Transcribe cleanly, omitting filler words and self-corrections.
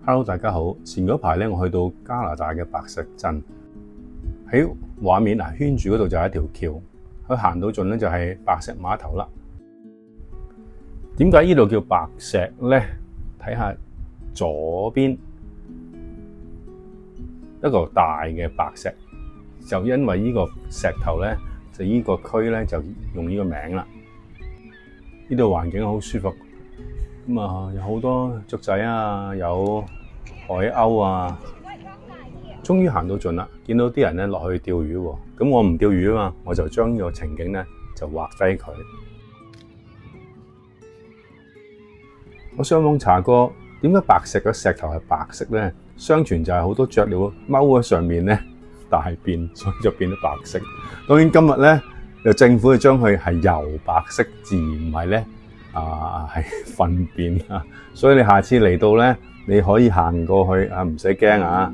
Hello，大家好。前嗰排咧，我去到加拿大嘅白石鎮，喺畫面圈住嗰度就係一條橋，佢行到盡咧就係白石碼頭啦。點解呢度叫白石咧？睇下左邊一個大嘅白石，就因為呢個石頭咧，就呢個區咧就用呢個名啦。呢度環境好舒服。有好多雀仔啊，有海鷗啊，終於行到盡啦！見到啲人咧落去釣魚喎，咁我唔釣魚啊嘛，我就將呢個情景咧就畫低佢。我上網查過，點解白石嘅石頭係白色咧？相傳就係好多雀鳥踎喺上面咧大便，所以就變咗白色。當然今日咧，由政府就將佢係油白色，自然唔係咧。係糞便啊！所以你下次嚟到咧，你可以行過去啊，唔使驚啊！